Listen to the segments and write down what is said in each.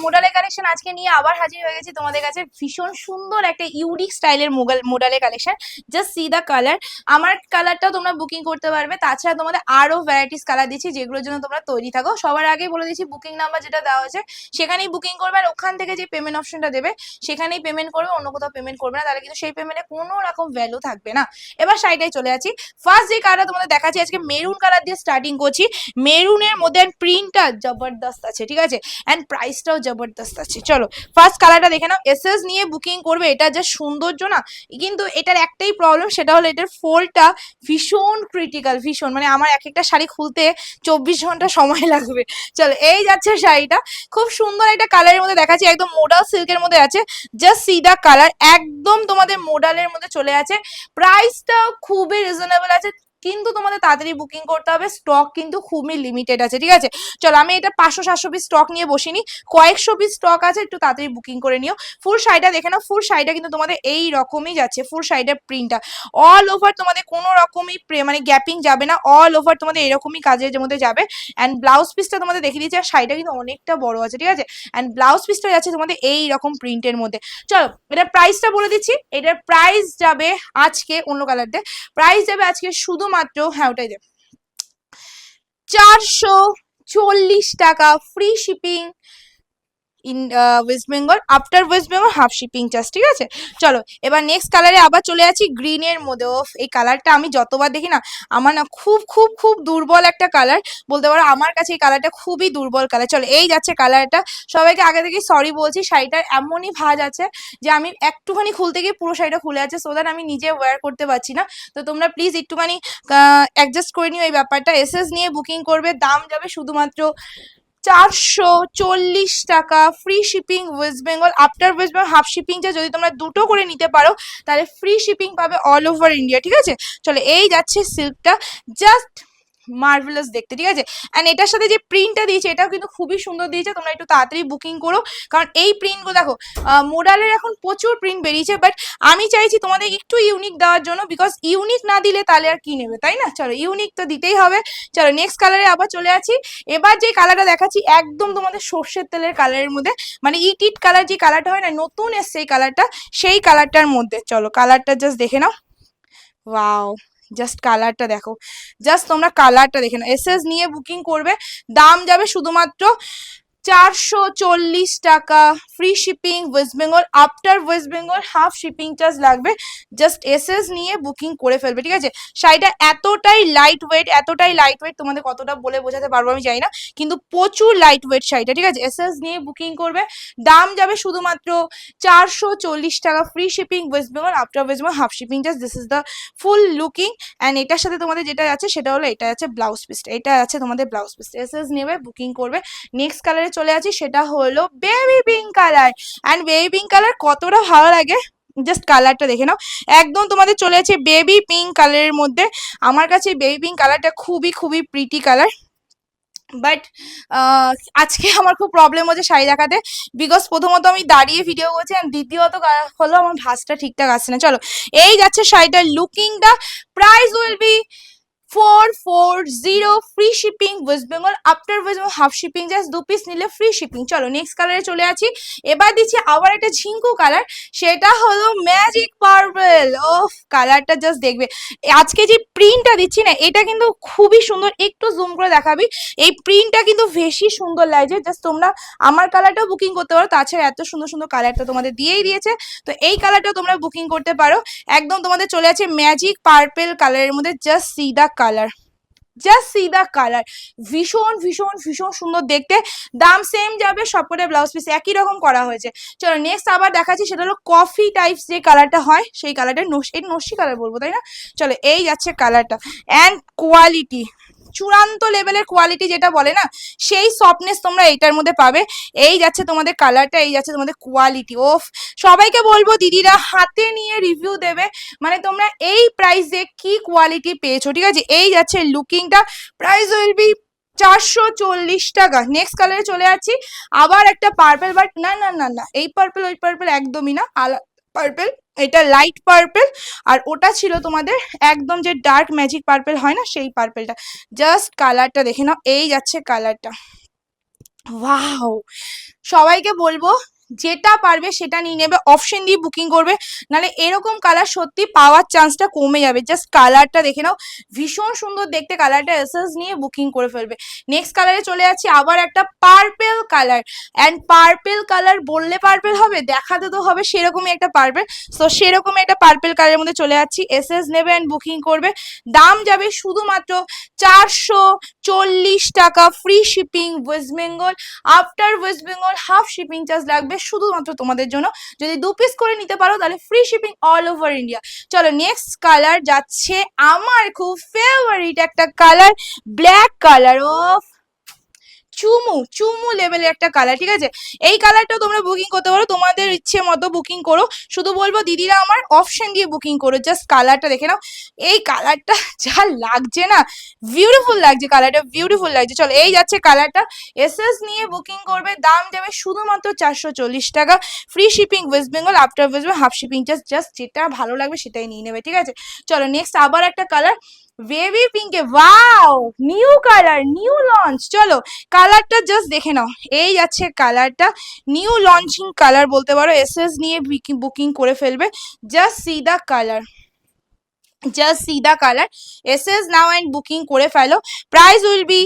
মোডালের collection আজকে নিয়ে আবার হাজির হয়ে গেছি তোমাদের কাছে। ভীষণ সুন্দর একটা ইউনিক স্টাইলের মোডালের collection. Just see the colour. আমার কালারটাও তোমরা বুকিং করতে পারবে। তাছাড়া তোমাদের আরো ভ্যারাইটিস কালার দিচ্ছি যেগুলোর জন্য তোমরা তৈরি থাকো। সবার আগে বলে দিচ্ছি বুকিং নাম্বার যেটা দেওয়া হয়েছে সেখানেই বুকিং করবে, আর ওখান থেকে যে পেমেন্ট অপশনটা দেবে সেখানেই পেমেন্ট করবে, অন্য কোথাও পেমেন্ট করবে না, তাহলে কিন্তু সেই পেমেন্টে কোনো রকম ভ্যালু থাকবে না। এবার সাইডে চলে যাচ্ছি। ফার্স্ট যে কালারটা তোমাদের দেখাচ্ছি আজকে মেরুন কালার দিয়ে স্টার্টিং করছি। মেরুনের মধ্যে প্রিন্টটা জবরদস্ত আছে, ঠিক আছে, এন্ড প্রাইসটাও জবরদস্ত আছে। চলো ফার্স্ট কালারটা দেখে নাও। এসএস নিয়ে বুকিং করবে, এটা যা সৌন্দর্য না, কিন্তু এটার একটাই প্রবলেম, সেটা হলো এটার ফোল্ডটা ভীষণ ক্রিটিক্যাল, ভীষণ, মানে আমার এক একটা শাড়ি খুলতে 24 ঘন্টা সময় লাগবে। চলো এই যাচ্ছে শাড়িটা, খুব সুন্দর একটা কালারের মধ্যে দেখাচ্ছি, একদম মোডাল সিল্কের মধ্যে আছে। জাস্ট সি দা কালার, একদম তোমাদের মোডালের মধ্যে চলে আছে। প্রাইসটাও খুবই রিজনেবল আছে, কিন্তু তোমাদের তাড়াতাড়ি বুকিং করতে হবে, স্টক কিন্তু খুবই লিমিটেড আছে, ঠিক আছে। চলো আমি এটা 500-700 পিস স্টক নিয়ে বসিনি, কয়েকশো পিস স্টক আছে, একটু তাড়াতাড়ি বুকিং করে নিও। ফুল শাড়িটা দেখে নাও, ফুল শাড়িটা কিন্তু তোমাদের এই রকমই যাচ্ছে, ফুল শাড়িটার প্রিন্টটা অল ওভার তোমাদের কোনো রকমই মানে গ্যাপিং যাবে না, অল ওভার তোমাদের এরকমই কাজের মধ্যে যাবে। অ্যান্ড ব্লাউজ পিসটা তোমাদের দেখে দিচ্ছি, আর শাড়িটা কিন্তু অনেকটা বড় আছে, ঠিক আছে। অ্যান্ড ব্লাউজ পিসটা যাচ্ছে তোমাদের এই রকম প্রিন্টের মধ্যে। চলো এটার প্রাইসটা বলে দিচ্ছি। এটার প্রাইস যাবে আজকে, অন্য কালারটা প্রাইস যাবে আজকে শুধুমাত্র, হ্যাঁ ওটাই দেবে, 440 টাকা, free shipping in West Bengal, after West Bengal half shipping charge, ঠিক আছে। চলো এবার নেক্সট কালারে আবার চলে যাচ্ছি, গ্রিনের মধ্যে। এই কালারটা আমি যতবার দেখি না, আমার না খুব খুব খুব দুর্বল একটা কালার বলতে পারো, আমার কাছে এই কালারটা খুবই দুর্বল কালার। চলো এই যাচ্ছে কালারটা। সবাইকে আগে থেকে সরি বলছি, শাড়িটার এমনই ভাঁজ আছে যে আমি একটুখানি খুলতে গিয়ে পুরো শাড়িটা খুলে আছে, সো দ্যাট আমি নিজে ওয়্যার করতে পারছি না। তো তোমরা প্লিজ একটুখানি অ্যাডজাস্ট করে নিও এই ব্যাপারটা। এসএস নিয়ে বুকিং করবে, দাম যাবে শুধুমাত্র 440 টাকা, free shipping West Bengal, after West Bengal half shipping charge. যদি তোমরা দুটো করে নিতে পারো তাহলে ফ্রি শিপিং পাবে অল ওভার ইন্ডিয়া, ঠিক আছে। চলো এই যাচ্ছে সিল্কটা, জাস্ট মার্ভেলাস দেখতে, ঠিক আছে। অ্যান্ড এটার সাথে যে প্রিন্টটা দিয়েছে এটাও কিন্তু খুবই সুন্দর দিয়েছে, তোমরা একটু তাড়াতাড়ি বুকিং করো, কারণ এই প্রিন্টগুলো দেখো, মোডালের এখন প্রচুর প্রিন্ট বেরিয়েছে, বাট আমি চাইছি তোমাদের একটু ইউনিক দেওয়ার জন্য, বিকজ ইউনিক না দিলে তাহলে আর কি নেবে, তাই না। চলো ইউনিক তো দিতেই হবে। চলো নেক্সট কালারে আবার চলে আছি। এবার যে কালারটা দেখাচ্ছি একদম তোমাদের সর্ষের তেলের কালারের মধ্যে, মানে ইট ইট কালার যে কালারটা হয় না, নতুন এসছে এই কালারটা, সেই কালারটার মধ্যে। চলো কালারটা জাস্ট দেখে নাও, ওয়াও, জাস্ট কালারটা দেখো, জাস্ট তোমরা কালারটা দেখে নাও। এসএস নিয়ে বুকিং করবে, দাম যাবে শুধুমাত্র 440 টাকা, free shipping West Bengal, after West Bengal half shipping charge লাগবে। জাস্ট এসএস নিয়ে বুকিং করে ফেলবে, ঠিক আছে। শাড়িটা এতটাই লাইট ওয়েট, এতটাই লাইট ওয়েট, তোমাদের কতটা বলে বোঝাতে পারবো আমি জানি না, কিন্তু প্রচুর লাইট ওয়েট শাড়িটা, ঠিক আছে। এসএস নিয়ে বুকিং করবে, দাম যাবে শুধুমাত্র 440 টাকা, free shipping West Bengal, after West Bengal half shipping charge. This is the full looking. And এটার সাথে তোমাদের যেটা আছে সেটা হলো, এটা আছে ব্লাউজ পিসটা, এটা আছে তোমাদের ব্লাউজ পিস। এসএস নেবে বুকিং করবে। নেক্সট কালারে চলে আছি, সেটা হলো baby pink colour. And baby pink colour কতটা ভালো লাগে, জাস্ট কালারটা দেখে নাও, একদম তোমাদের চলে আছে বেবি পিঙ্ক কালারের মধ্যে। আমার কাছে বেবি পিঙ্ক কালারটা খুবই খুবই প্রিটি কালার, বাট আজকে আমার খুব প্রবলেম হচ্ছে শাড়ি দেখাতে, বিকজ প্রথমত আমি দাঁড়িয়ে ভিডিও করছি, আর দ্বিতীয়ত হলো আমার ভাঁজটা ঠিকঠাক আসছে না। চলো এই যাচ্ছে শাড়িটার লুকিংটা। Price will be 440, free shipping West Bengal, after West Bengal half shipping charge, 2 piece নিলে ফ্রি শিপিং। চলো নেক্সট কালারে চলে আছি। এবার দিচ্ছি আবার একটা ঝিঙ্কু কালার, সেটা হলো ম্যাজিক পার্পল। ওফ, কালারটা জাস্ট দেখবে। আজকে যে প্রিন্টটা দিচ্ছি না, এটা কিন্তু খুবই সুন্দর, একটু জুম করে দেখাবি, এই প্রিন্টটা কিন্তু বেশি সুন্দর লাগছে। জাস্ট তোমরা আমার কালারটাও বুকিং করতে পারো, তাছাড়া এত সুন্দর সুন্দর কালারটা তোমাদের দিয়েই দিয়েছে, তো এই কালারটাও তোমরা বুকিং করতে পারো। একদম তোমাদের চলে আছে ম্যাজিক পার্পল কালারের মধ্যে। Just see the colour, just see the colour, ভীষণ ভীষণ ভীষণ সুন্দর দেখতে। দাম সেম যাবে, সবকটা ব্লাউজ পিস একই রকম করা হয়েছে। চলো নেক্সট আবার দেখাচ্ছি, সেটা হলো কফি টাইপস যে কালারটা হয়, সেই কালারটা এই নস্যি কালার বলবো, তাই না। চলো এই যাচ্ছে কালারটা, অ্যান্ড কোয়ালিটি চূড়ান্ত লেভেলের কোয়ালিটি যেটা বলে না, সেই সফটনেস তোমরা এইটার মধ্যে পাবে। এই যাচ্ছে তোমাদের কালারটা, এই যাচ্ছে তোমাদের কোয়ালিটি। ওফ, সবাইকে বলবো দিদিরা হাতে নিয়ে রিভিউ দেবে, মানে তোমরা এই প্রাইসে কি কোয়ালিটি পেয়েছো, ঠিক আছে। এই যাচ্ছে লুকিংটা, প্রাইস উইল বি 440 টাকা। নেক্সট কালারে চলে যাচ্ছি, আবার একটা পার্পল, বাট না না না না, এই পার্পল ওই পার্পল একদমই না, আলাদা পার্পল, এটা লাইট পার্পল, আর ওটা ছিল তোমাদের একদম যে ডার্ক ম্যাজিক পার্পল হয় না, সেই পার্পলটা। জাস্ট কালারটা দেখে নাও, এই যাচ্ছে কালারটা, ওয়াও, সবাইকে বলবো যেটা পারবে সেটা নিয়ে নেবে, অপশন দিয়ে বুকিং করবে, নাহলে এরকম কালার সত্যি পাওয়ার চান্সটা কমে যাবে। জাস্ট কালারটা দেখে নাও, ভীষণ সুন্দর দেখতে কালারটা, এসএস নিয়ে বুকিং করে ফেলবে। নেক্সট কালারে চলে যাচ্ছি, আবার একটা purple colour. And purple colour বললে পার্পেল হবে, দেখাতে তো হবে সেরকমই একটা পার্পেল। সো সেরকমই একটা পার্পেল কালারের মধ্যে চলে যাচ্ছি, এসএস নেবে অ্যান্ড বুকিং করবে। দাম যাবে শুধুমাত্র 440 টাকা, free shipping West Bengal. After West Bengal half shipping charge লাগবে শুধুমাত্র তোমাদের জন্য। যদি 2 পিস করে নিতে পারো তাহলে ফ্রি শিপিং অল ওভার ইন্ডিয়া। চলো নেক্সট কালার যাচ্ছে আমার খুব ফেভারিট একটা কালার, ব্ল্যাক কালার অফ চুমু, চুমু লেভেলের একটা কালার, ঠিক আছে। এই কালারটাও তোমরা বুকিং করতে পারো, তোমাদের ইচ্ছে মতো বুকিং করো। শুধু বলবো দিদিরা আমার অপশন দিয়ে বুকিং করো। জাস্ট কালারটা দেখে নাও, এই কালারটা যা লাগছে না, বিউটিফুল লাগছে কালারটা, বিউটিফুল লাগছে। চলো এই যাচ্ছে কালারটা, এসএস নিয়ে বুকিং করবে, দাম যাবে শুধুমাত্র 440 টাকা, free shipping West Bengal, after West Bengal half shipping charge. Just যেটা ভালো লাগবে সেটাই নিয়ে নেবে, ঠিক আছে। চলো নেক্সট আবার একটা কালার, বেবি পিঙ্কে, wow new colour, new launch. চলো কালারটা জাস্ট দেখে নাও, এই যাচ্ছে কালারটা, নিউ লঞ্চিং কালার বলতে পারো, এসএস নিয়ে বুকিং করে ফেলবে। Just see the colour, just see the colour, এসএস নাও অ্যান্ড বুকিং করে ফেলো। প্রাইস উইল বি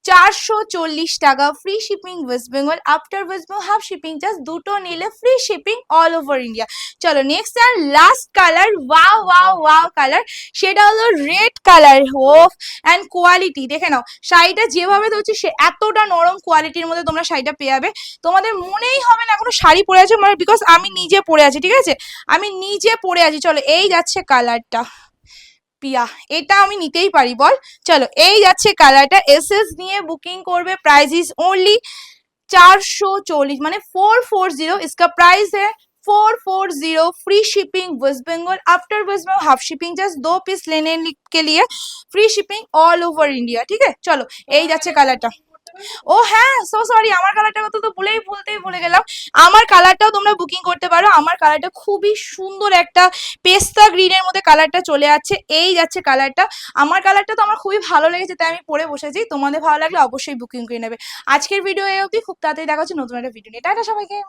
440 টাকা, free shipping West Bengal, after West Bengal half shipping just, দুটো নিলে ফ্রি শিপিং অল ওভার ইন্ডিয়া। চলো নেক্সট আর last colour, wow wow wow colour, সেটা হলো red colour. Hope and quality দেখে নাও, শাড়িটা যেভাবে ধরছি সে এতটা নরম কোয়ালিটির মধ্যে তোমরা শাড়িটা পেয়ে যাবে, তোমাদের মনেই হবে না এখনো শাড়ি পরে আছে, মানে বিকজ আমি নিজে পরে আছি, ঠিক আছে, আমি নিজে পরে আছি। চলো এই যাচ্ছে কালারটা, পিয়া এটা আমি নিতেই পারি বল। চলো এই যাচ্ছে কালারটা, এসএস নিয়ে বুকিং করবে, প্রাইস ইজ ओनली 440, মানে 440, इसका प्राइस है 440, free shipping West Bengal, after West Bengal half shipping, just 2 piece लेने के लिए free shipping all over India, ठीक है। चलो এই যাচ্ছে কালারটা। ও হ্যাঁ, সো সরি, আমার কালারটার কথা তো বলতেই ভুলে গেলাম। আমার কালারটাও তোমরা বুকিং করতে পারো, আমার কালারটা খুবই সুন্দর একটা পেস্তা গ্রিনের মধ্যে কালারটা চলে যাচ্ছে, এই যাচ্ছে কালারটা। আমার কালারটা তো আমার খুবই ভালো লেগেছে, তাই আমি পরে বসেছি, তোমাদের ভালো লাগলে অবশ্যই বুকিং করে নেবে। আজকের ভিডিও এই অবধি, খুব তাড়াতাড়ি দেখা হচ্ছে নতুন একটা ভিডিও নিয়ে। টাটা সবাইকে।